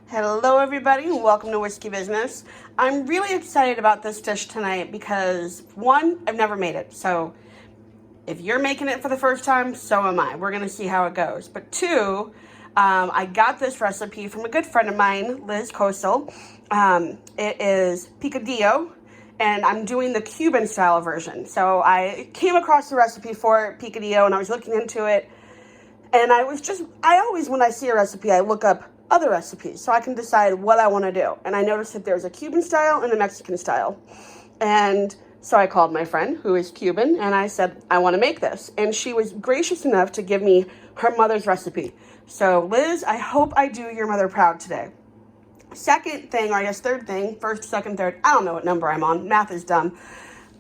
Hello everybody, welcome to Whiskey Business. I'm really excited about this dish tonight because one, I've never made it, so if you're making it for the first time, so am I. We're gonna see how it goes. But two, I got this recipe from a good friend of mine, Liz Coastal. It is Picadillo, and I'm doing the Cuban style version. So I came across the recipe for Picadillo and I was looking into it. And I always, when I see a recipe, I look up other recipes so I can decide what I want to do. And I noticed that there's a Cuban style and a Mexican style. And so I called my friend, who is Cuban, and I said, I want to make this. And she was gracious enough to give me her mother's recipe. So Liz, I hope I do your mother proud today. Second thing, or I guess third thing, first, second, third, I don't know what number I'm on. Math is dumb.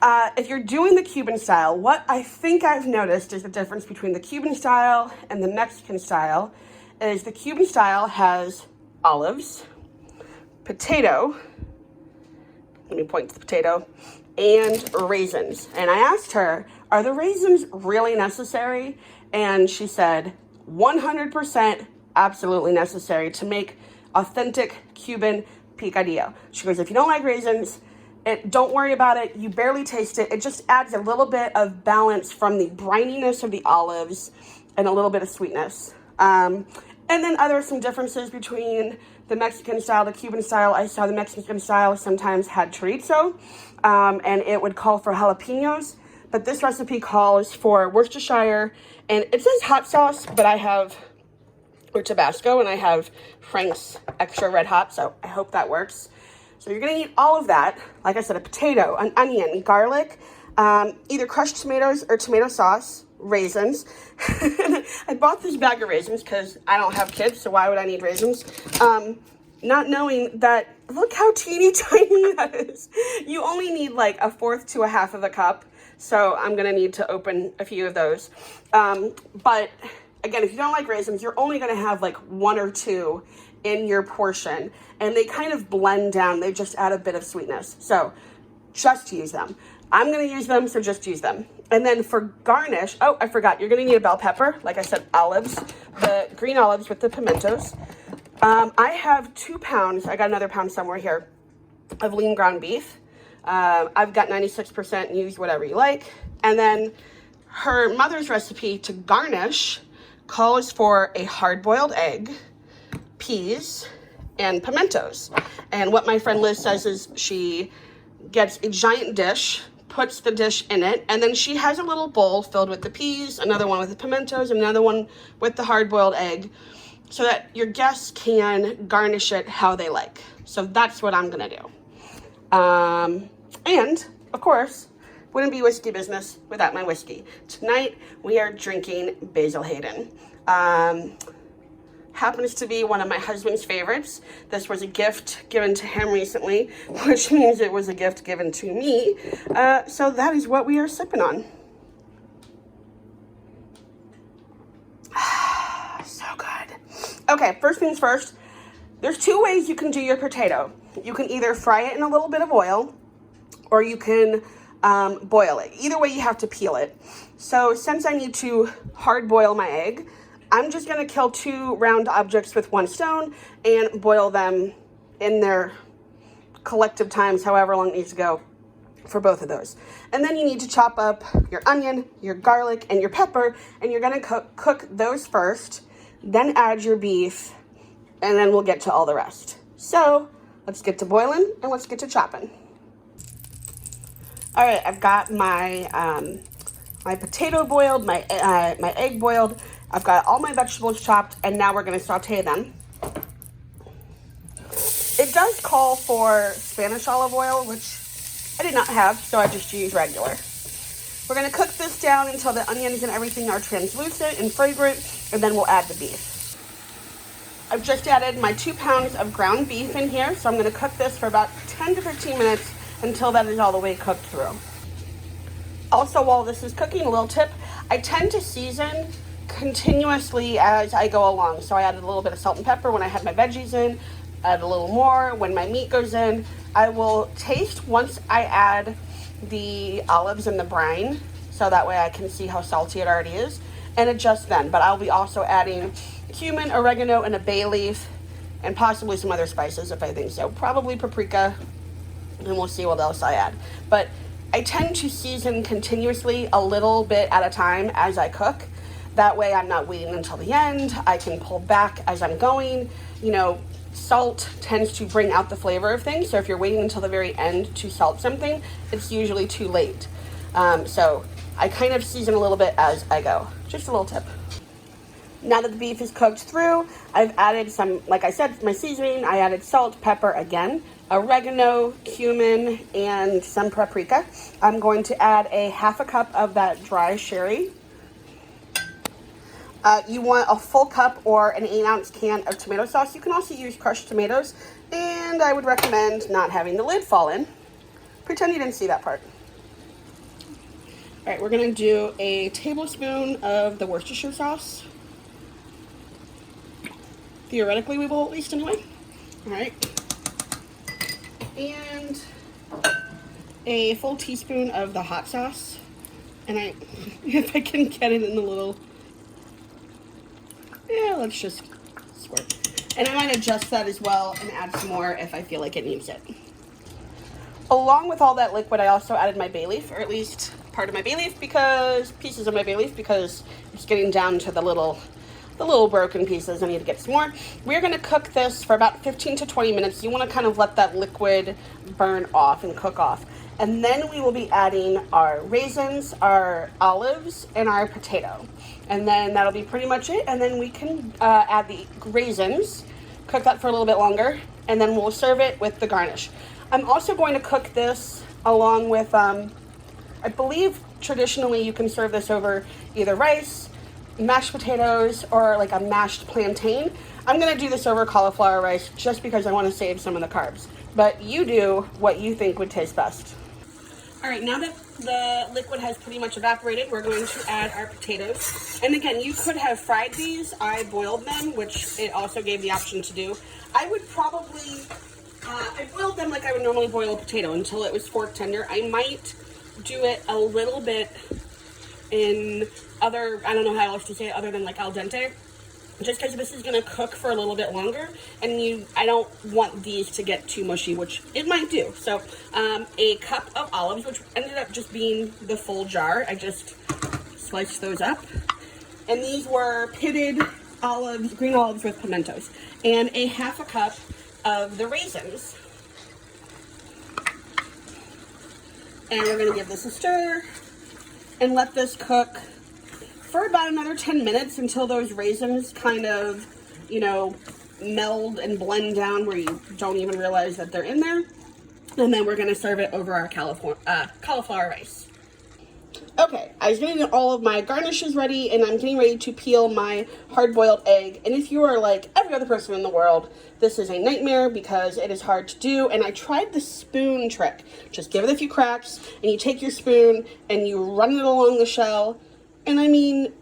If you're doing the Cuban style, what I think I've noticed is the difference between the Cuban style and the Mexican style is the Cuban style has olives, potato, let me point to the potato, and raisins. And I asked her, are the raisins really necessary? And she said, 100% absolutely necessary to make authentic Cuban picadillo. She goes, if you don't like raisins, don't worry about it. You barely taste it. It just adds a little bit of balance from the brininess of the olives and a little bit of sweetness. And then some differences between the Mexican style, the Cuban style. I saw the Mexican style sometimes had chorizo, and it would call for jalapenos. But this recipe calls for Worcestershire, and it says hot sauce, but I have, or Tabasco, and I have Frank's extra red hot, so I hope that works. So you're gonna need all of that. Like I said, a potato, an onion, garlic, either crushed tomatoes or tomato sauce, raisins. I bought this bag of raisins because I don't have kids, so why would I need raisins? Not knowing that, look how teeny tiny that is. You only need like a fourth to a half of a cup. So I'm gonna need to open a few of those. But again, if you don't like raisins, you're only gonna have like one or two in your portion, and they kind of blend down. They just add a bit of sweetness. So just use them. I'm gonna use them, so just use them. And then for garnish, oh, I forgot, you're gonna need a bell pepper. Like I said, olives, the green olives with the pimentos. I have 2 pounds, I got another pound somewhere here, of lean ground beef. I've got 96%, use whatever you like. And then her mother's recipe to garnish calls for a hard-boiled egg, peas, and pimentos. And what my friend Liz says is she gets a giant dish, puts the dish in it, and then she has a little bowl filled with the peas, another one with the pimentos, and another one with the hard-boiled egg, so that your guests can garnish it how they like. So that's what I'm gonna do. And of course, wouldn't be whiskey business without my whiskey. Tonight we are drinking Basil Hayden. Happens to be one of my husband's favorites. This was a gift given to him recently, which means it was a gift given to me. So that is what we are sipping on. So good. Okay, first things first, there's 2 ways you can do your potato. You can either fry it in a little bit of oil, or you can boil it. Either way, you have to peel it. So since I need to hard boil my egg, I'm just gonna kill 2 round objects with 1 stone and boil them in their collective times, however long it needs to go for both of those. And then you need to chop up your onion, your garlic, and your pepper, and you're gonna cook those first, then add your beef, and then we'll get to all the rest. So let's get to boiling and let's get to chopping. All right, I've got my my potato boiled, my egg boiled. I've got all my vegetables chopped, and now we're gonna saute them. It does call for Spanish olive oil, which I did not have, so I just used regular. We're gonna cook this down until the onions and everything are translucent and fragrant, and then we'll add the beef. I've just added my 2 pounds of ground beef in here, so I'm gonna cook this for about 10 to 15 minutes until that is all the way cooked through. Also, while this is cooking, a little tip, I tend to season continuously as I go along. So I added a little bit of salt and pepper when I had my veggies in, add a little more when my meat goes in. I will taste once I add the olives and the brine, so that way I can see how salty it already is, and adjust then. But I'll be also adding cumin, oregano, and a bay leaf, and possibly some other spices if I think so. Probably paprika, and we'll see what else I add. But I tend to season continuously a little bit at a time as I cook. That way I'm not waiting until the end. I can pull back as I'm going. You know, salt tends to bring out the flavor of things. So if you're waiting until the very end to salt something, it's usually too late. So I kind of season a little bit as I go. Just a little tip. Now that the beef is cooked through, I've added some, like I said, my seasoning. I added salt, pepper again, oregano, cumin, and some paprika. I'm going to add a half a cup of that dry sherry. You want a full cup or an 8-ounce can of tomato sauce. You can also use crushed tomatoes, and I would recommend not having the lid fall in. Pretend you didn't see that part. All right, we're gonna do a tablespoon of the Worcestershire sauce. Theoretically, we will at least anyway. All right. And a full teaspoon of the hot sauce. And if I can get it in the little, yeah, let's just squirt. And I might adjust that as well and add some more if I feel like it needs it. Along with all that liquid, I also added my bay leaf, or at least part of my bay leaf, because pieces of my bay leaf, because it's getting down to the little broken pieces. I need to get some more. We're going to cook this for about 15 to 20 minutes. You want to kind of let that liquid burn off and cook off. And then we will be adding our raisins, our olives, and our potato. And then that'll be pretty much it. And then we can add the raisins, cook that for a little bit longer, and then we'll serve it with the garnish. I'm also going to cook this along with, I believe traditionally you can serve this over either rice, mashed potatoes, or like a mashed plantain. I'm gonna do this over cauliflower rice just because I want to save some of the carbs. But you do what you think would taste best. All right, now that the liquid has pretty much evaporated, we're going to add our potatoes. And again, you could have fried these. I boiled them, which it also gave the option to do. I would probably, I boiled them like I would normally boil a potato until it was fork tender. I might do it a little bit in other, I don't know how else to say it other than like al dente, just because this is going to cook for a little bit longer, and I don't want these to get too mushy, which it might do. So a cup of olives, which ended up just being the full jar. I just sliced those up, and these were pitted olives, green olives with pimentos, and a half a cup of the raisins. And we're going to give this a stir and let this cook for about another 10 minutes until those raisins kind of, you know, meld and blend down where you don't even realize that they're in there. And then we're going to serve it over our cauliflower rice. Okay, I was getting all of my garnishes ready, and I'm getting ready to peel my hard-boiled egg. And if you are like every other person in the world, this is a nightmare because it is hard to do. And I tried the spoon trick. Just give it a few cracks, and you take your spoon and you run it along the shell. And I mean,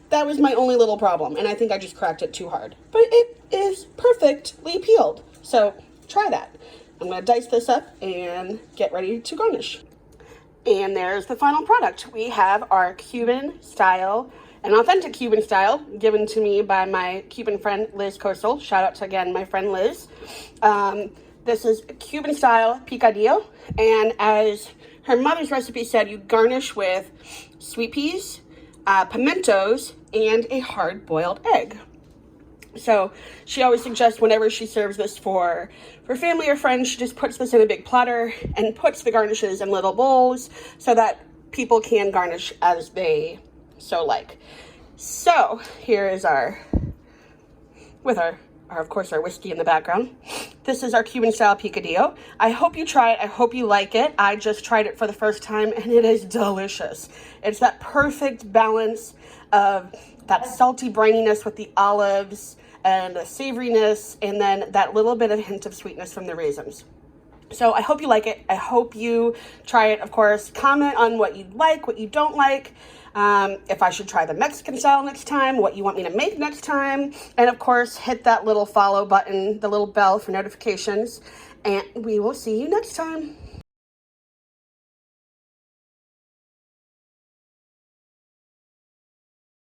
that was my only little problem, and I think I just cracked it too hard. But it is perfectly peeled, so try that. I'm going to dice this up and get ready to garnish. And there's the final product. We have our Cuban style, an authentic Cuban style, given to me by my Cuban friend, Liz Coastal. Shout out to, again, my friend Liz. This is Cuban style picadillo, and as her mother's recipe said, you garnish with sweet peas, pimentos, and a hard-boiled egg. So she always suggests whenever she serves this for family or friends, she just puts this in a big platter and puts the garnishes in little bowls so that people can garnish as they so like. So here is with our of course our whiskey in the background. This is our Cuban style picadillo. I hope you try it. I hope you like it. I just tried it for the first time and it is delicious. It's that perfect balance of that salty brininess with the olives and the savoriness, and then that little bit of hint of sweetness from the raisins. So I hope you like it. I hope you try it. Of course, comment on what you like, what you don't like. If I should try the Mexican style next time, what you want me to make next time. And of course, hit that little follow button, the little bell for notifications. And we will see you next time.